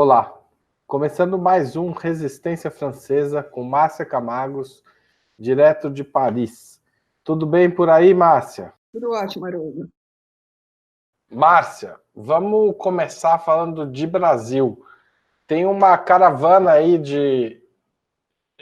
Olá, começando mais um Resistência Francesa com Márcia Camagos, direto de Paris. Tudo bem por aí, Márcia? Tudo ótimo, Haroldo. Márcia, vamos começar falando de Brasil. Tem uma caravana aí de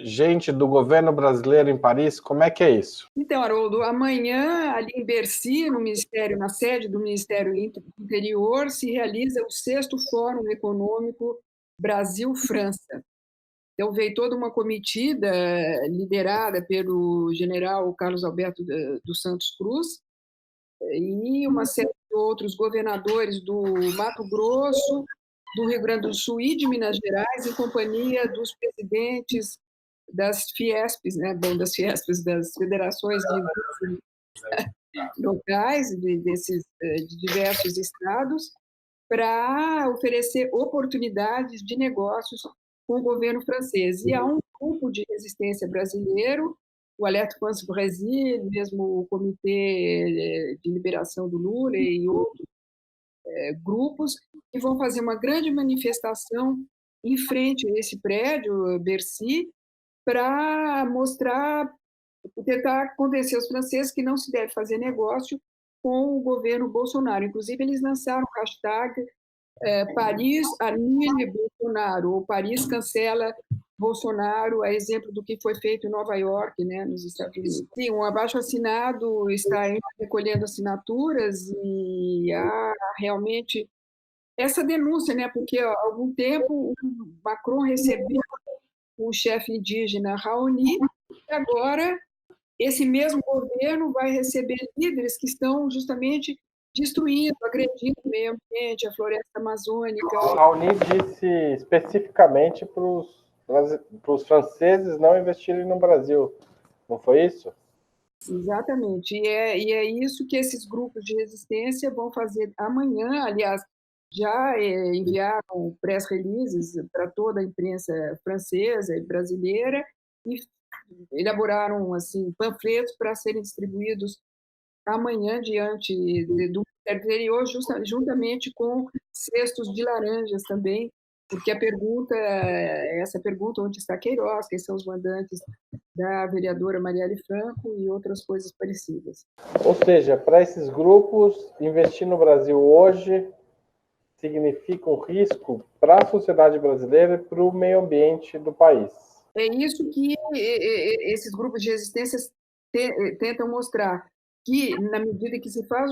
gente do governo brasileiro em Paris, como é que é isso? Então, Haroldo, amanhã, ali em Bercy, no Ministério, na sede do Ministério do Interior, se realiza o 6º Fórum Econômico Brasil-França. Então, veio toda uma comitiva liderada pelo general Carlos Alberto dos Santos Cruz e uma série de outros governadores do Mato Grosso, do Rio Grande do Sul e de Minas Gerais, em companhia dos presidentes das Fiesps, né? Bom, das Fiesps, das federações locais de diversos estados, para oferecer oportunidades de negócios com o governo francês. E há um grupo de resistência brasileiro, o Alerte France Brasil, mesmo o Comitê de Liberação do Lula e outros grupos, que vão fazer uma grande manifestação em frente a esse prédio, Bercy, para mostrar, tentar convencer os franceses que não se deve fazer negócio com o governo Bolsonaro. Inclusive, eles lançaram o hashtag Paris annule Bolsonaro, ou Paris cancela Bolsonaro, a exemplo do que foi feito em Nova York, né, nos Estados Unidos. Sim, um abaixo-assinado está recolhendo assinaturas e há realmente essa denúncia, né, porque há algum tempo o Macron recebeu o chefe indígena Raoni, e agora esse mesmo governo vai receber líderes que estão justamente destruindo, agredindo o meio ambiente, a floresta amazônica. O Raoni disse especificamente para os franceses não investirem no Brasil, não foi isso? Exatamente, e é isso que esses grupos de resistência vão fazer amanhã. Aliás, já enviaram press releases para toda a imprensa francesa e brasileira e elaboraram assim panfletos para serem distribuídos amanhã diante do Ministério do Interior, juntamente com cestos de laranjas também, porque essa pergunta, onde está Queiroz, quem são os mandantes da vereadora Marielle Franco e outras coisas parecidas. Ou seja, para esses grupos, investir no Brasil hoje significa um risco para a sociedade brasileira e para o meio ambiente do país. É isso que esses grupos de resistência tentam mostrar, que na medida que se faz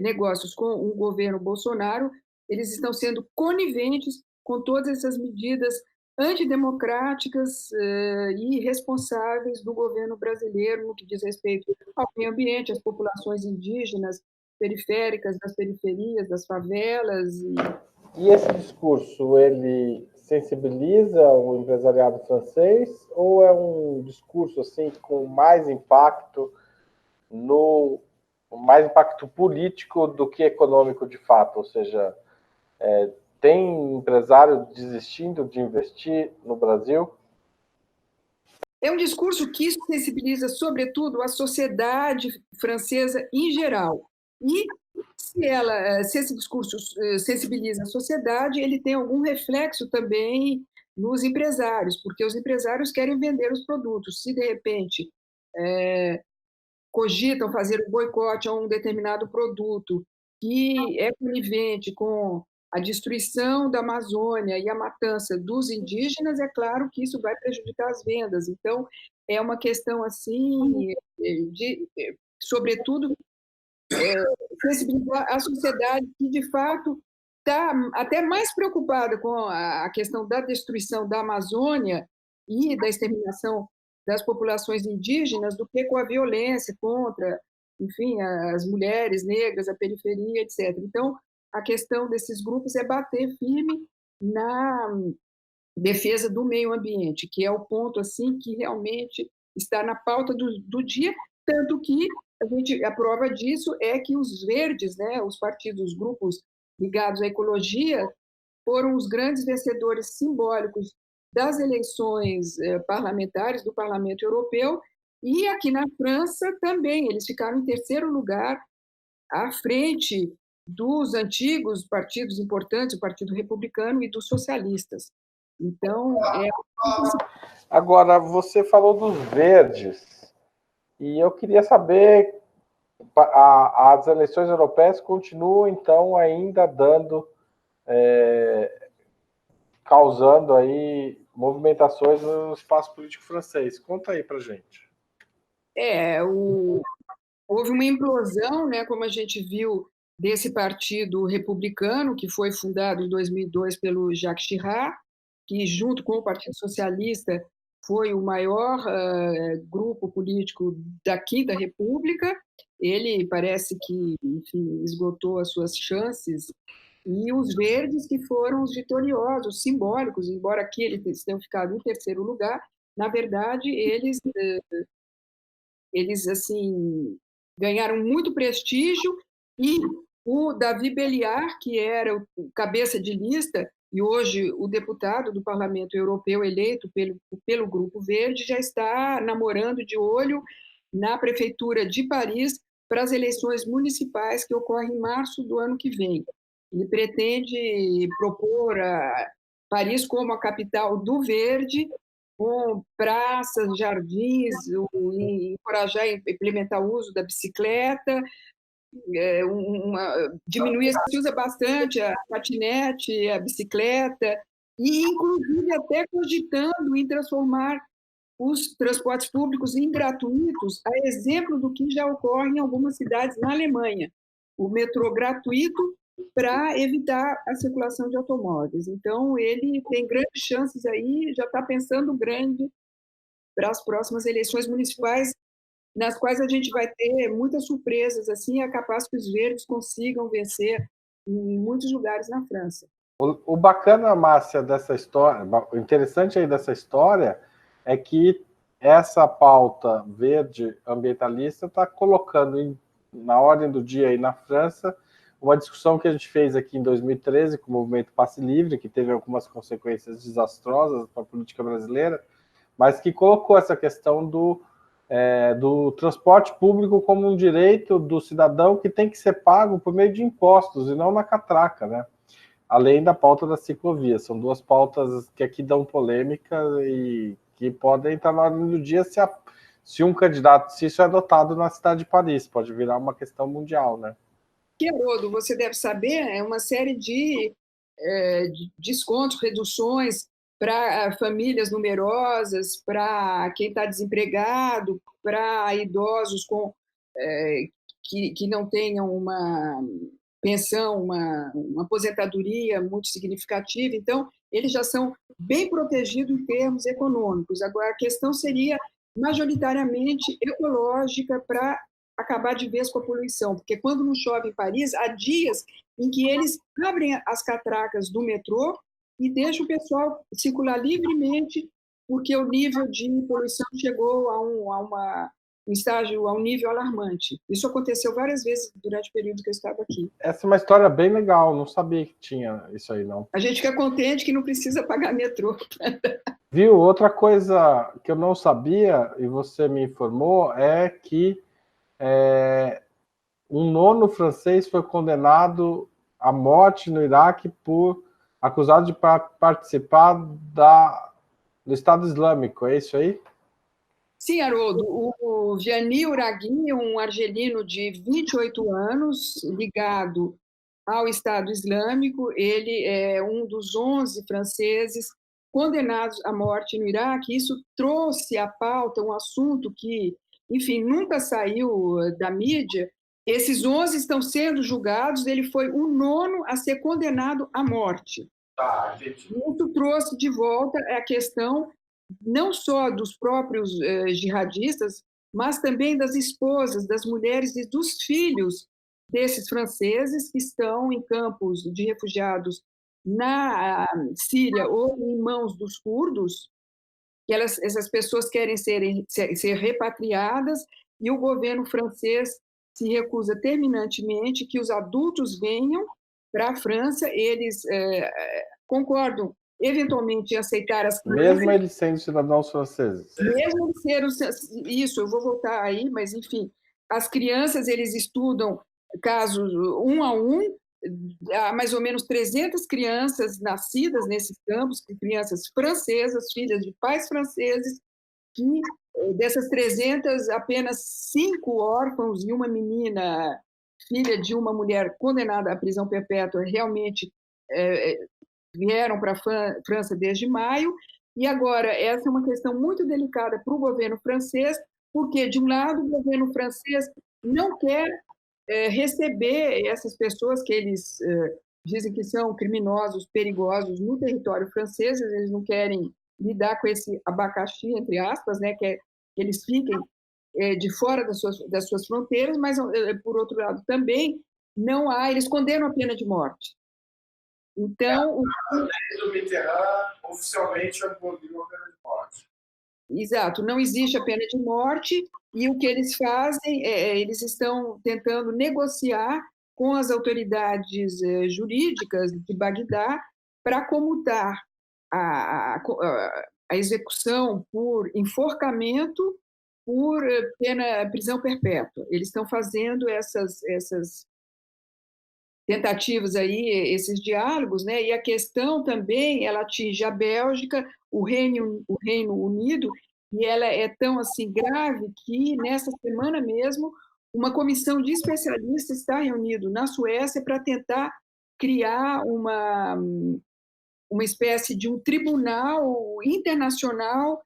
negócios com o governo Bolsonaro, eles estão sendo coniventes com todas essas medidas antidemocráticas e irresponsáveis do governo brasileiro no que diz respeito ao meio ambiente, às populações indígenas, periféricas, das periferias, das favelas. E esse discurso, ele sensibiliza o empresariado francês ou é um discurso assim com mais impacto político do que econômico de fato? Ou seja, tem empresário desistindo de investir no Brasil? É um discurso que sensibiliza, sobretudo, a sociedade francesa em geral. E se esse discurso sensibiliza a sociedade, ele tem algum reflexo também nos empresários, porque os empresários querem vender os produtos. Se, de repente, cogitam fazer um boicote a um determinado produto que é conivente com a destruição da Amazônia e a matança dos indígenas, é claro que isso vai prejudicar as vendas. Então, é uma questão assim, sobretudo, sensibilizar a sociedade que, de fato, está até mais preocupada com a questão da destruição da Amazônia e da exterminação das populações indígenas do que com a violência contra, enfim, as mulheres negras, a periferia, etc. Então, a questão desses grupos é bater firme na defesa do meio ambiente, que é o ponto assim que realmente está na pauta do dia, tanto que a prova disso é que os verdes, né, os partidos, os grupos ligados à ecologia, foram os grandes vencedores simbólicos das eleições parlamentares do Parlamento Europeu, e aqui na França também, eles ficaram em terceiro lugar, à frente dos antigos partidos importantes, o Partido Republicano e dos socialistas. Então, Agora, você falou dos verdes, e eu queria saber, as eleições europeias continuam, então, ainda dando, causando aí movimentações no espaço político francês. Conta aí pra gente. Houve uma implosão, né, como a gente viu, desse partido republicano, que foi fundado em 2002 pelo Jacques Chirac, que, junto com o Partido Socialista, foi o maior grupo político da Quinta República. Ele parece que, enfim, esgotou as suas chances. E os verdes, que foram os vitoriosos, simbólicos, embora aqui eles tenham ficado em terceiro lugar, na verdade, eles assim, ganharam muito prestígio, e o Davi Belliard, que era o cabeça de lista e hoje o deputado do Parlamento Europeu eleito pelo Grupo Verde, já está namorando de olho na Prefeitura de Paris para as eleições municipais que ocorrem em março do ano que vem. Ele pretende propor a Paris como a capital do verde, com praças, jardins, encorajar a implementar o uso da bicicleta, diminuir, se usa bastante a patinete, a bicicleta, e inclusive até cogitando em transformar os transportes públicos em gratuitos, a exemplo do que já ocorre em algumas cidades na Alemanha. O metrô gratuito para evitar a circulação de automóveis. Então, ele tem grandes chances aí, já está pensando grande para as próximas eleições municipais, nas quais a gente vai ter muitas surpresas, assim, é capaz que os verdes consigam vencer em muitos lugares na França. O bacana, Márcia, dessa história, o interessante aí dessa história é que essa pauta verde ambientalista está colocando na ordem do dia aí na França uma discussão que a gente fez aqui em 2013 com o movimento Passe Livre, que teve algumas consequências desastrosas para a política brasileira, mas que colocou essa questão do transporte público como um direito do cidadão que tem que ser pago por meio de impostos e não na catraca, né? Além da pauta da ciclovia. São duas pautas que aqui dão polêmica e que podem estar na ordem do dia se um candidato, se isso é adotado na cidade de Paris, pode virar uma questão mundial, né? Haroldo, você deve saber, é uma série de descontos, reduções para famílias numerosas, para quem está desempregado, para idosos que não tenham uma pensão, uma aposentadoria muito significativa. Então, eles já são bem protegidos em termos econômicos. Agora, a questão seria majoritariamente ecológica, para acabar de vez com a poluição, porque quando não chove em Paris, há dias em que eles abrem as catracas do metrô e deixam o pessoal circular livremente, porque o nível de poluição chegou um estágio, a um nível alarmante. Isso aconteceu várias vezes durante o período que eu estava aqui. Essa é uma história bem legal, não sabia que tinha isso aí, não. A gente fica contente que não precisa pagar metrô. Viu? Outra coisa que eu não sabia, e você me informou, é que um nono francês foi condenado à morte no Iraque acusado de participar do Estado Islâmico, é isso aí? Sim, Haroldo. O Gianni Uraghi, um argelino de 28 anos, ligado ao Estado Islâmico, ele é um dos 11 franceses condenados à morte no Iraque. Isso trouxe à pauta um assunto que, enfim, nunca saiu da mídia. Esses 11 estão sendo julgados, ele foi o nono a ser condenado à morte. Isso trouxe de volta a questão não só dos próprios jihadistas, mas também das esposas, das mulheres e dos filhos desses franceses que estão em campos de refugiados na Síria ou em mãos dos curdos, que essas pessoas querem ser repatriadas, e o governo francês se recusa terminantemente que os adultos venham para a França. Eles concordam eventualmente em aceitar as crianças. Mesmo eles sendo cidadãos franceses. Mesmo eles sendo... Isso, eu vou voltar aí, mas, enfim, as crianças, eles estudam casos um a um, há mais ou menos 300 crianças nascidas nesses campos, crianças francesas, filhas de pais franceses, que dessas 300, apenas 5 órfãos e uma menina, filha de uma mulher condenada à prisão perpétua, realmente vieram para a França desde maio. E agora, essa é uma questão muito delicada para o governo francês, porque, de um lado, o governo francês não quer receber essas pessoas que eles dizem que são criminosos, perigosos no território francês, eles não querem lidar com esse abacaxi, entre aspas, né, que eles fiquem de fora das suas fronteiras, mas, por outro lado, também não há, eles condenam a pena de morte. Então, a lei do Mitterrand oficialmente aboliu a pena de morte. Exato, não existe a pena de morte, e o que eles fazem eles estão tentando negociar com as autoridades jurídicas de Bagdá para comutar a execução por enforcamento por prisão perpétua. Eles estão fazendo essas tentativas aí, esses diálogos, né? E a questão também, ela atinge a Bélgica, o Reino Unido, e ela é tão assim grave que nessa semana mesmo uma comissão de especialistas está reunida na Suécia para tentar criar uma espécie de um tribunal internacional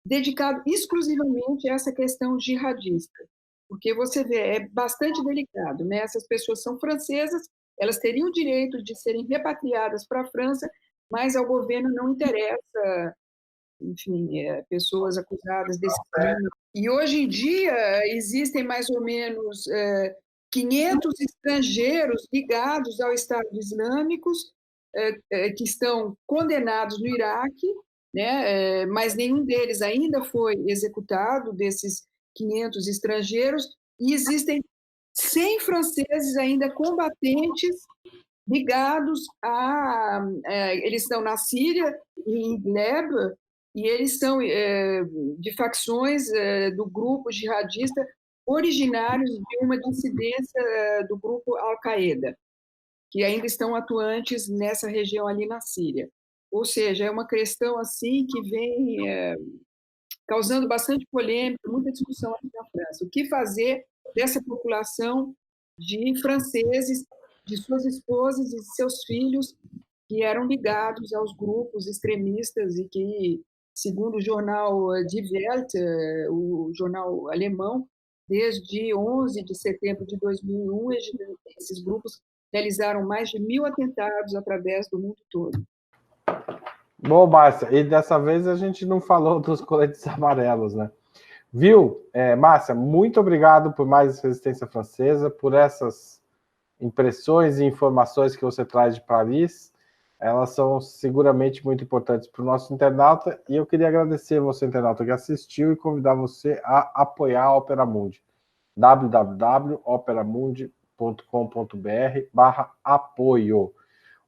dedicado exclusivamente a essa questão jihadista. Porque você vê, é bastante delicado, né? Essas pessoas são francesas, elas teriam o direito de serem repatriadas para a França, mas ao governo não interessa, enfim, pessoas acusadas desse crime. E hoje em dia existem mais ou menos 500 estrangeiros ligados ao Estado Islâmico que estão condenados no Iraque, né? Mas nenhum deles ainda foi executado, desses 500 estrangeiros, e existem 100 franceses ainda combatentes ligados eles estão na Síria, em Idlib, e eles são de facções do grupo jihadista originários de uma dissidência do grupo Al-Qaeda, que ainda estão atuantes nessa região ali na Síria. Ou seja, é uma questão assim que vem causando bastante polêmica, muita discussão aqui na França. O que fazer dessa população de franceses, de suas esposas e de seus filhos, que eram ligados aos grupos extremistas e que, segundo o jornal Die Welt, o jornal alemão, desde 11 de setembro de 2001, esses grupos realizaram mais de 1.000 atentados através do mundo todo. Bom, Márcia, e dessa vez a gente não falou dos coletes amarelos, né? Viu, Márcia, muito obrigado por mais Resistência Francesa, por essas impressões e informações que você traz de Paris. Elas são seguramente muito importantes para o nosso internauta, e eu queria agradecer você, internauta, que assistiu, e convidar você a apoiar a Opera Mundi. www.operamundi.com.br/apoio.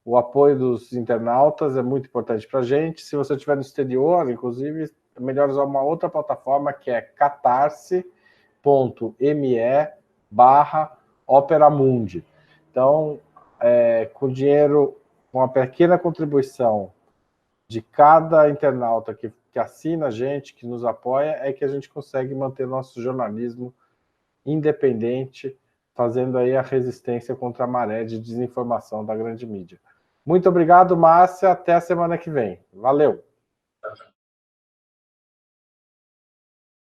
O apoio dos internautas é muito importante para a gente. Se você estiver no exterior, inclusive, é melhor usar uma outra plataforma, que é catarse.me/operamundi. Então, com dinheiro, com uma pequena contribuição de cada internauta que assina a gente, que nos apoia, é que a gente consegue manter nosso jornalismo independente, fazendo aí a resistência contra a maré de desinformação da grande mídia. Muito obrigado, Márcia. Até a semana que vem. Valeu!